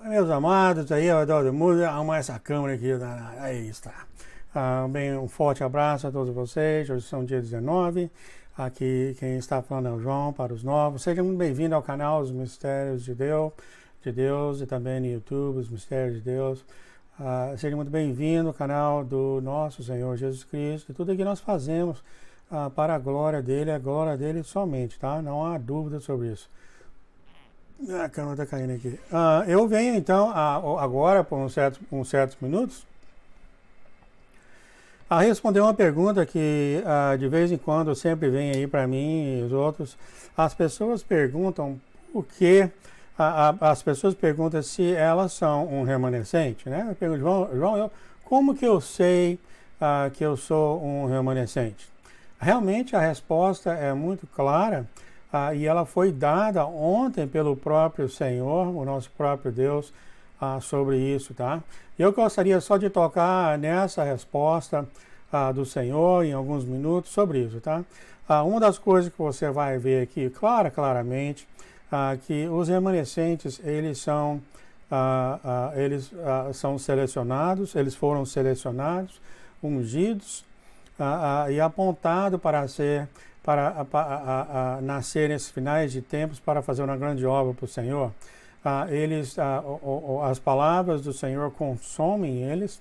Meus amados, aí eu adoro música, arrumar essa câmera aqui, aí está. Bem, um forte abraço a todos vocês, hoje são dia 19, aqui quem está falando é o João, para os novos. Sejam muito bem-vindos ao canal Os Mistérios de Deus e também no YouTube, Os Mistérios de Deus. Seja muito bem-vindo ao canal do nosso Senhor Jesus Cristo, e tudo que nós fazemos para a glória dele somente, tá? Não há dúvida sobre isso. A câmera está caindo aqui. Eu venho então agora, por uns certos minutos, a responder uma pergunta que de vez em quando sempre vem aí para mim e os outros. As pessoas perguntam por que, as pessoas perguntam se elas são um remanescente, né? Eu pergunto, João, como que eu sei que eu sou um remanescente? Realmente a resposta é muito clara. E ela foi dada ontem pelo próprio Senhor, o nosso próprio Deus, sobre isso, tá? Eu gostaria só de tocar nessa resposta do Senhor em alguns minutos sobre isso, tá? Uma das coisas que você vai ver aqui, claramente, que os remanescentes, eles são selecionados, eles foram selecionados, ungidos e apontados para ser nascer nesses finais de tempos para fazer uma grande obra para o Senhor. As palavras do Senhor consomem eles,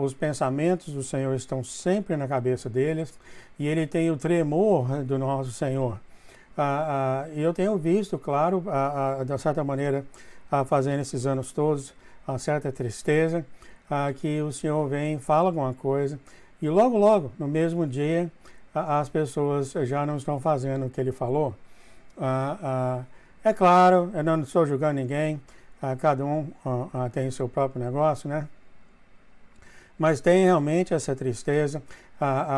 os pensamentos do Senhor estão sempre na cabeça deles e ele tem o tremor do nosso Senhor. E eu tenho visto, claro, de certa maneira, fazendo esses anos todos, uma certa tristeza, que o Senhor vem, fala alguma coisa e logo, no mesmo dia, as pessoas já não estão fazendo o que ele falou. É claro, eu não estou julgando ninguém, cada um tem seu próprio negócio, né? Mas tem realmente essa tristeza.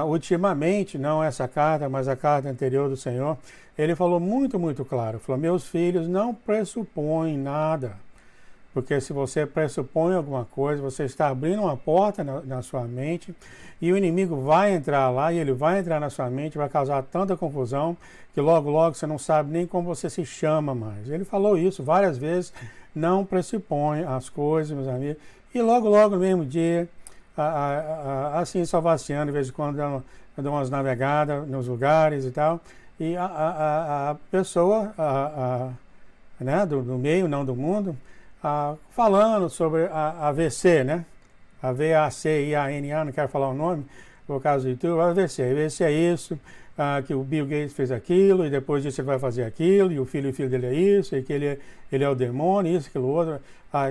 Ultimamente, não essa carta, mas a carta anterior do Senhor, ele falou muito claro, falou, meus filhos, não pressupõem nada, porque se você pressupõe alguma coisa, você está abrindo uma porta na sua mente e o inimigo vai entrar lá e ele vai entrar na sua mente, vai causar tanta confusão que logo você não sabe nem como você se chama mais. Ele falou isso várias vezes, não pressupõe as coisas, meus amigos, e logo no mesmo dia, assim só vaciando, de vez em quando dando umas navegadas nos lugares e tal, e a pessoa né, do meio, não do mundo, falando sobre a AVC, né? A VACIANA, não quero falar o nome, por causa do YouTube, a AVC é isso, que o Bill Gates fez aquilo, e depois disso ele vai fazer aquilo, e o filho dele é isso, e que ele é o demônio, isso, aquilo outro,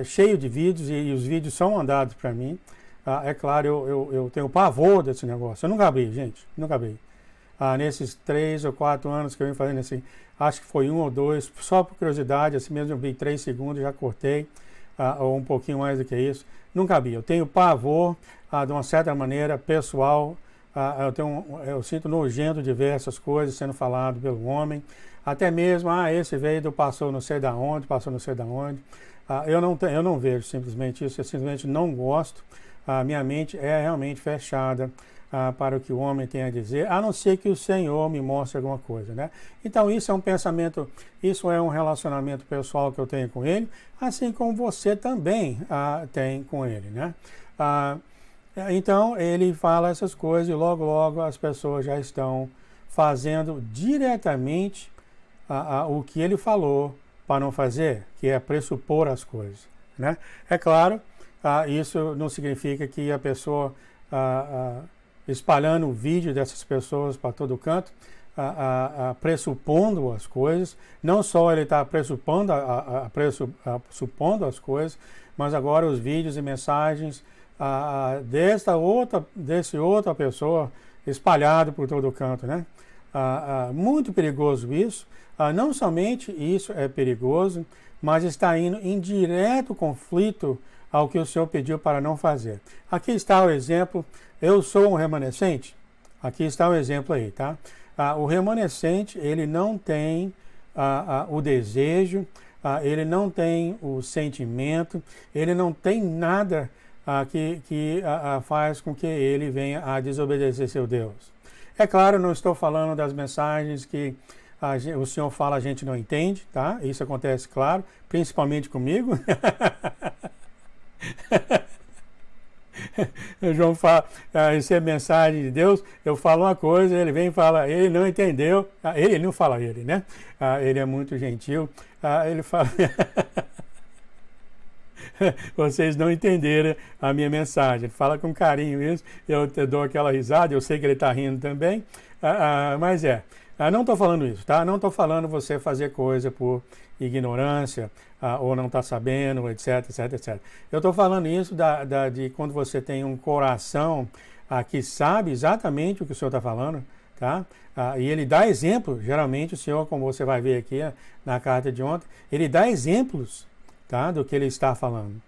cheio de vídeos, e os vídeos são mandados para mim. É claro, eu tenho pavor desse negócio, eu nunca abri, gente, nunca abri. Nesses 3 ou 4 anos que eu venho fazendo assim, acho que foi 1 ou 2, só por curiosidade, assim mesmo eu vi 3 segundos, já cortei, ou um pouquinho mais do que isso, nunca vi. Eu tenho pavor, de uma certa maneira, pessoal, eu sinto nojento de ver essas coisas sendo faladas pelo homem, até mesmo, esse veio passou não sei da onde, eu não vejo simplesmente isso, eu simplesmente não gosto, minha mente é realmente fechada, para o que o homem tem a dizer, a não ser que o Senhor me mostre alguma coisa, né? Então isso é um pensamento, isso é um relacionamento pessoal que eu tenho com ele, assim como você também tem com ele, né? Então ele fala essas coisas e logo as pessoas já estão fazendo diretamente o que ele falou para não fazer, que é pressupor as coisas, né? É claro, isso não significa que a pessoa espalhando o vídeo dessas pessoas para todo canto, pressupondo as coisas. Não só ele está pressupondo as coisas, mas agora os vídeos e mensagens desse outra pessoa espalhado por todo canto, né? Muito perigoso isso. Não somente isso é perigoso, mas está indo em direto conflito ao que o Senhor pediu para não fazer. Aqui está o exemplo, eu sou um remanescente, aqui está o exemplo aí, tá? O remanescente, ele não tem o desejo, ele não tem o sentimento, ele não tem nada que faz com que ele venha a desobedecer seu Deus. É claro, não estou falando das mensagens que o Senhor fala, a gente não entende, tá? Isso acontece, claro, principalmente comigo. O João fala, recebe mensagem de Deus, eu falo uma coisa, ele vem e fala, ele não entendeu, ele não fala ele, né? Ele é muito gentil, ele fala, vocês não entenderam a minha mensagem. Ele fala com carinho isso, eu dou aquela risada, eu sei que ele está rindo também, mas não estou falando isso, tá? Não estou falando você fazer coisa por ignorância, ou não está sabendo, etc, etc, etc. Eu estou falando isso de quando você tem um coração que sabe exatamente o que o Senhor está falando, tá? E ele dá exemplo, geralmente o Senhor, como você vai ver aqui na carta de ontem, ele dá exemplos, tá, do que ele está falando.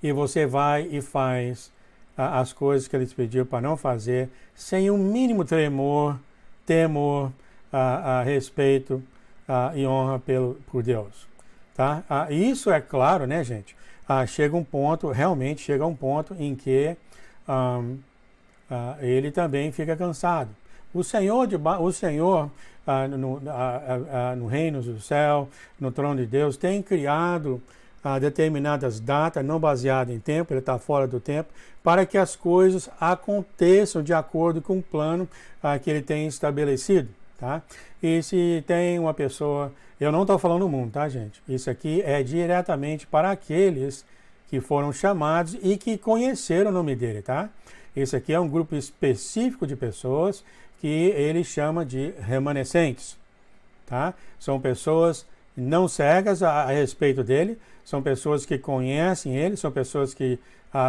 E você vai e faz as coisas que ele te pediu para não fazer, sem um mínimo temor, respeito e honra por Deus. Tá? Isso é claro, né, gente? Realmente chega um ponto em que ele também fica cansado. O Senhor no reino do céu, no trono de Deus, tem criado determinadas datas, não baseadas em tempo, ele está fora do tempo, para que as coisas aconteçam de acordo com o plano que ele tem estabelecido. Tá? E se tem uma pessoa, eu não estou falando do mundo, tá, gente? Isso aqui é diretamente para aqueles que foram chamados e que conheceram o nome dele, tá? Esse aqui é um grupo específico de pessoas que ele chama de remanescentes, tá? São pessoas não cegas a respeito dele, são pessoas que conhecem ele, são pessoas que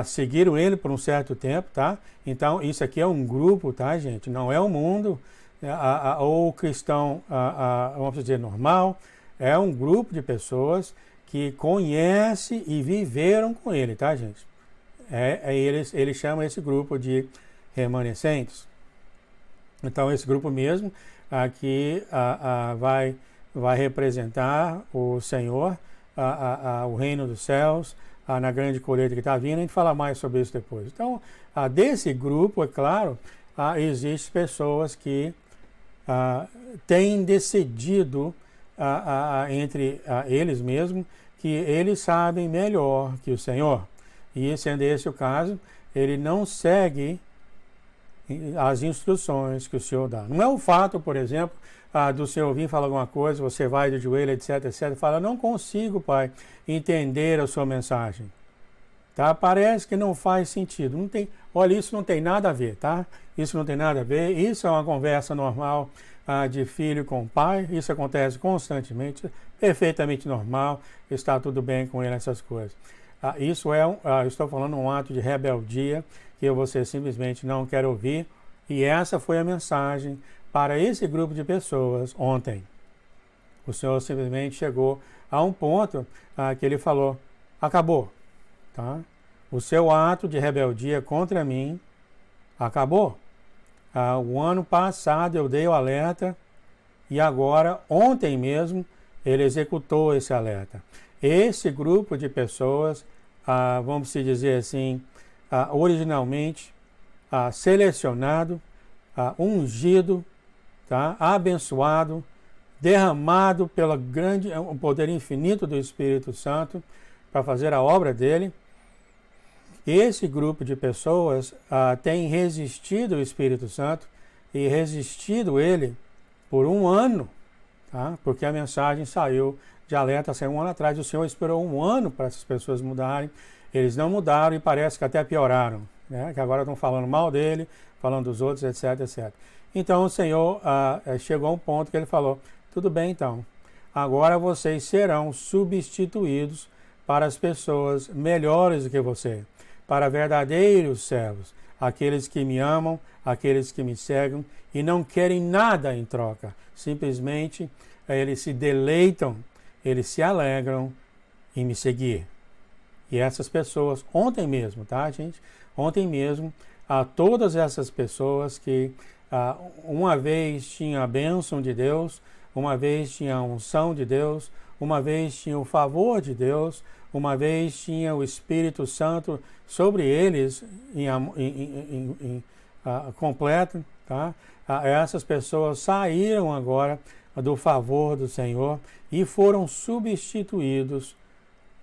seguiram ele por um certo tempo, tá? Então, isso aqui é um grupo, tá, gente? Não é o mundo, ou cristão, vamos dizer, normal, é um grupo de pessoas que conhecem e viveram com ele, tá, gente? Ele chama esse grupo de remanescentes. Então, esse grupo mesmo aqui vai representar o Senhor, o reino dos céus, na grande colheita que está vindo. A gente fala mais sobre isso depois. Então, desse grupo, é claro, existem pessoas que têm decidido entre eles mesmos que eles sabem melhor que o Senhor. E, sendo esse o caso, ele não segue as instruções que o Senhor dá. Não é o fato, por exemplo, do Senhor vir falar alguma coisa, você vai de joelho, etc, etc, e fala, não consigo, Pai, entender a sua mensagem. Tá? Parece que não faz sentido. Não tem, olha, isso não tem nada a ver, tá? Isso não tem nada a ver. Isso é uma conversa normal de filho com pai. Isso acontece constantemente, perfeitamente normal. Está tudo bem com ele, essas coisas. Isso eu estou falando um ato de rebeldia que você simplesmente não quer ouvir. E essa foi a mensagem para esse grupo de pessoas ontem. O Senhor simplesmente chegou a um ponto que ele falou, acabou. Tá? O seu ato de rebeldia contra mim acabou. O ano passado eu dei o alerta e agora, ontem mesmo, ele executou esse alerta. Esse grupo de pessoas, vamos dizer assim, originalmente selecionado, ungido, tá? Abençoado, derramado pelo o poder infinito do Espírito Santo para fazer a obra dele. Esse grupo de pessoas tem resistido ao Espírito Santo e resistido ele por um ano, tá? Porque a mensagem saiu de alerta, saiu um ano atrás. O Senhor esperou um ano para essas pessoas mudarem. Eles não mudaram e parece que até pioraram, né? Que agora estão falando mal dele, falando dos outros, etc, etc. Então o Senhor chegou a um ponto que ele falou, tudo bem então, agora vocês serão substituídos para as pessoas melhores do que você, para verdadeiros servos, aqueles que me amam, aqueles que me seguem e não querem nada em troca. Simplesmente eles se deleitam, eles se alegram em me seguir. E essas pessoas, ontem mesmo, tá, gente? Ontem mesmo, todas essas pessoas que uma vez tinham a bênção de Deus, uma vez tinham a unção de Deus, uma vez tinham o favor de Deus, uma vez tinha o Espírito Santo sobre eles completo, tá? Essas pessoas saíram agora do favor do Senhor e foram substituídos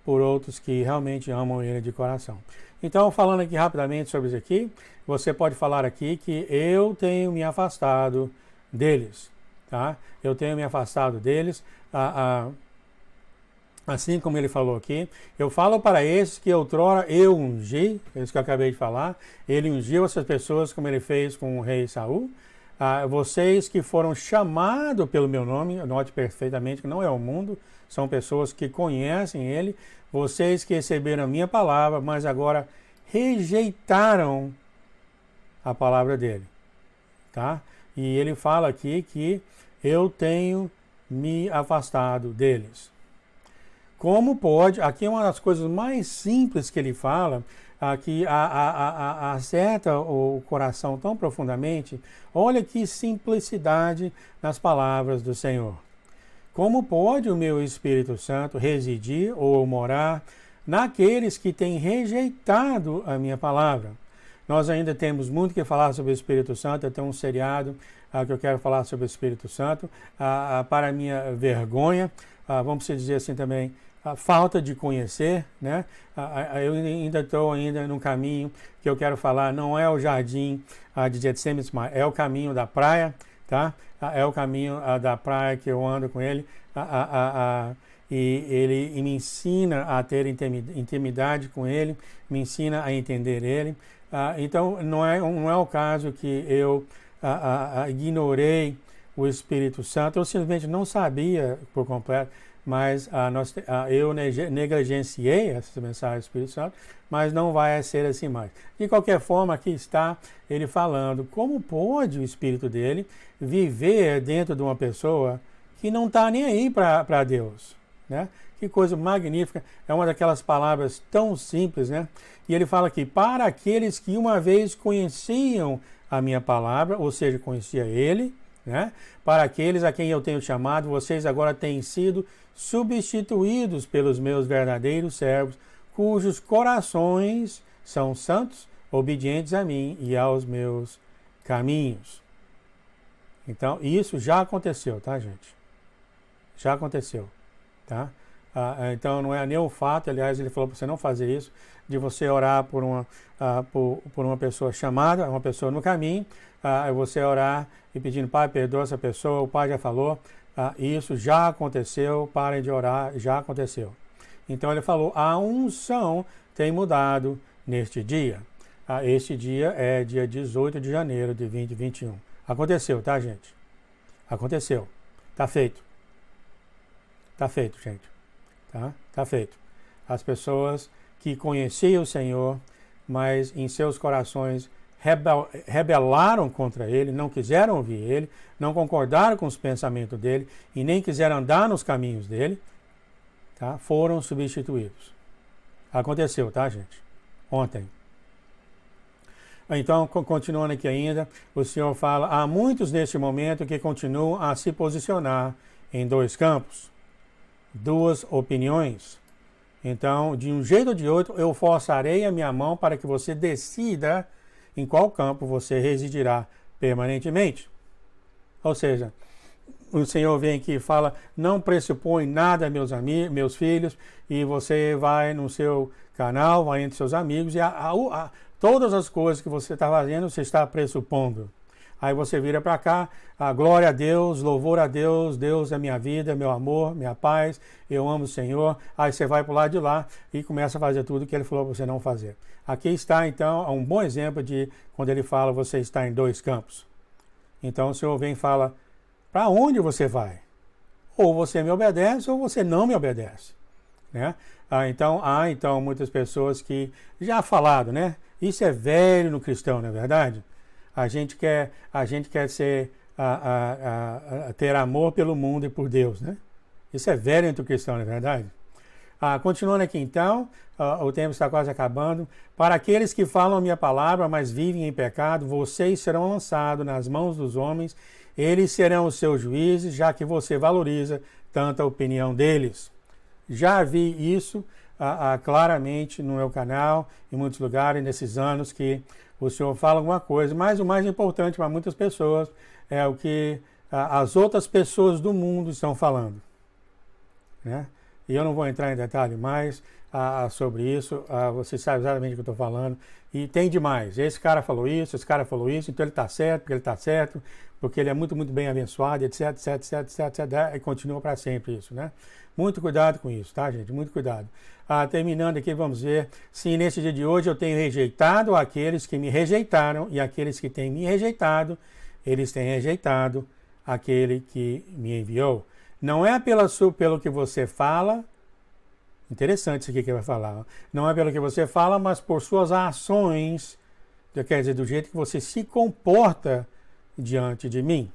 por outros que realmente amam Ele de coração. Então, falando aqui rapidamente sobre isso aqui, você pode falar aqui que eu tenho me afastado deles, tá? Eu tenho me afastado deles, assim como ele falou aqui. Eu falo para esses que outrora eu ungi, isso que eu acabei de falar, ele ungiu essas pessoas como ele fez com o rei Saul. Vocês que foram chamados pelo meu nome, note perfeitamente que não é o mundo, são pessoas que conhecem ele, vocês que receberam a minha palavra, mas agora rejeitaram a palavra dele, tá? E ele fala aqui que eu tenho me afastado deles. Como pode, aqui é uma das coisas mais simples que ele fala, que acerta o coração tão profundamente. Olha que simplicidade nas palavras do Senhor. Como pode o meu Espírito Santo residir ou morar naqueles que têm rejeitado a minha palavra? Nós ainda temos muito que falar sobre o Espírito Santo. Eu tenho um seriado que eu quero falar sobre o Espírito Santo. Para a minha vergonha, vamos dizer assim também, a falta de conhecer, né? Eu ainda estou num caminho que eu quero falar, não é o jardim de Getsemane, é o caminho da praia, tá? É o caminho da praia que eu ando com ele, e ele me ensina a ter intimidade com ele, me ensina a entender ele. Então, não é o caso que eu ignorei o Espírito Santo, eu simplesmente não sabia por completo, mas eu negligenciei essa mensagem do Espírito Santo, mas não vai ser assim mais. De qualquer forma, aqui está ele falando como pode o Espírito dele viver dentro de uma pessoa que não está nem aí para Deus, né? Que coisa magnífica, é uma daquelas palavras tão simples, né? E ele fala aqui, para aqueles que uma vez conheciam a minha palavra, ou seja, conhecia ele, né? Para aqueles a quem eu tenho chamado, vocês agora têm sido substituídos pelos meus verdadeiros servos, cujos corações são santos, obedientes a mim e aos meus caminhos. Então, isso já aconteceu, tá, gente? Já aconteceu, tá? Então, não é nem o fato, aliás, ele falou para você não fazer isso, de você orar por uma pessoa chamada, uma pessoa no caminho, você orar e pedindo, Pai, perdoa essa pessoa, o Pai já falou, isso já aconteceu, parem de orar, já aconteceu. Então ele falou, a unção tem mudado neste dia. Este dia é dia 18 de janeiro de 2021. Aconteceu, tá, gente? Aconteceu. Tá feito. Tá feito, gente. Tá feito. As pessoas que conheciam o Senhor, mas em seus corações rebelaram contra ele, não quiseram ouvir ele, não concordaram com os pensamentos dele e nem quiseram andar nos caminhos dele, tá? Foram substituídos. Aconteceu, tá, gente? Ontem. Então, continuando aqui ainda, o Senhor fala, há muitos neste momento que continuam a se posicionar em dois campos, duas opiniões. Então, de um jeito ou de outro, eu forçarei a minha mão para que você decida em qual campo você residirá permanentemente. Ou seja, o Senhor vem aqui e fala, não pressupõe nada, meus filhos, e você vai no seu canal, vai entre seus amigos, e todas as coisas que você está fazendo, você está pressupondo. Aí você vira para cá, glória a Deus, louvor a Deus, Deus é minha vida, meu amor, minha paz, eu amo o Senhor. Aí você vai para o lado de lá e começa a fazer tudo que ele falou para você não fazer. Aqui está, então, um bom exemplo de quando ele fala você está em dois campos. Então o Senhor vem e fala, para onde você vai? Ou você me obedece ou você não me obedece. Né? Então, há muitas pessoas que já falado, né? Isso é velho no cristão, não é verdade? A gente quer ter amor pelo mundo e por Deus, né? Isso é velho entre o cristão, não é verdade? Continuando aqui então, o tempo está quase acabando. Para aqueles que falam a minha palavra, mas vivem em pecado, vocês serão lançados nas mãos dos homens, eles serão os seus juízes, já que você valoriza tanto a opinião deles. Já vi isso claramente no meu canal, em muitos lugares, nesses anos que o Senhor fala alguma coisa, mas o mais importante para muitas pessoas é o que as outras pessoas do mundo estão falando, né? E eu não vou entrar em detalhe mais sobre isso, você sabe exatamente o que eu estou falando, e tem demais. Esse cara falou isso, então ele está certo, porque ele está certo, porque ele é muito, muito bem abençoado, etc, etc, etc, etc, etc, e continua para sempre isso, né? Muito cuidado com isso, tá, gente? Muito cuidado. Terminando aqui, vamos ver se nesse dia de hoje eu tenho rejeitado aqueles que me rejeitaram, e aqueles que têm me rejeitado, eles têm rejeitado aquele que me enviou. Não é pelo que você fala, interessante isso aqui que ele vai falar, não é pelo que você fala, mas por suas ações, quer dizer, do jeito que você se comporta diante de mim.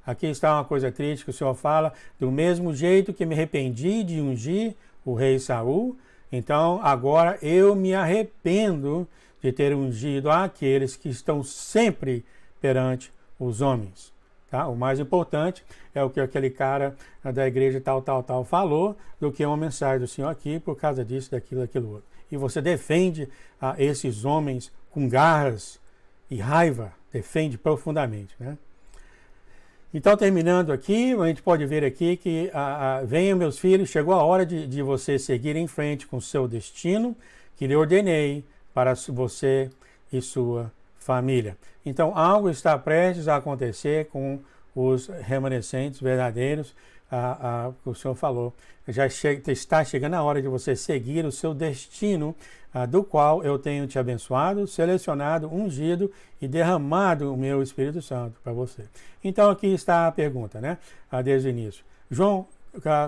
Aqui está uma coisa triste que o Senhor fala, do mesmo jeito que me arrependi de ungir o rei Saul, então agora eu me arrependo de ter ungido aqueles que estão sempre perante os homens. Tá? O mais importante é o que aquele cara da igreja tal falou, do que uma mensagem do Senhor aqui, por causa disso, daquilo, outro. E você defende esses homens com garras e raiva, defende profundamente, né? Então, terminando aqui, a gente pode ver aqui que venham meus filhos, chegou a hora de você seguir em frente com o seu destino, que lhe ordenei para você e sua família. Então, algo está prestes a acontecer com os remanescentes verdadeiros, que o Senhor falou. Está chegando a hora de você seguir o seu destino, do qual eu tenho te abençoado, selecionado, ungido e derramado o meu Espírito Santo para você. Então, aqui está a pergunta, né? Desde o início. João,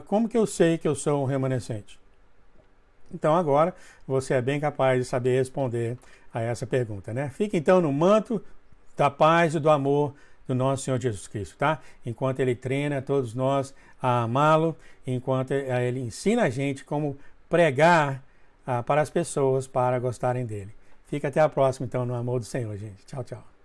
como que eu sei que eu sou um remanescente? Então agora você é bem capaz de saber responder a essa pergunta, né? Fique então no manto da paz e do amor do nosso Senhor Jesus Cristo, tá? Enquanto Ele treina todos nós a amá-lo, enquanto Ele ensina a gente como pregar para as pessoas para gostarem dele. Fica até a próxima então no amor do Senhor, gente. Tchau, tchau.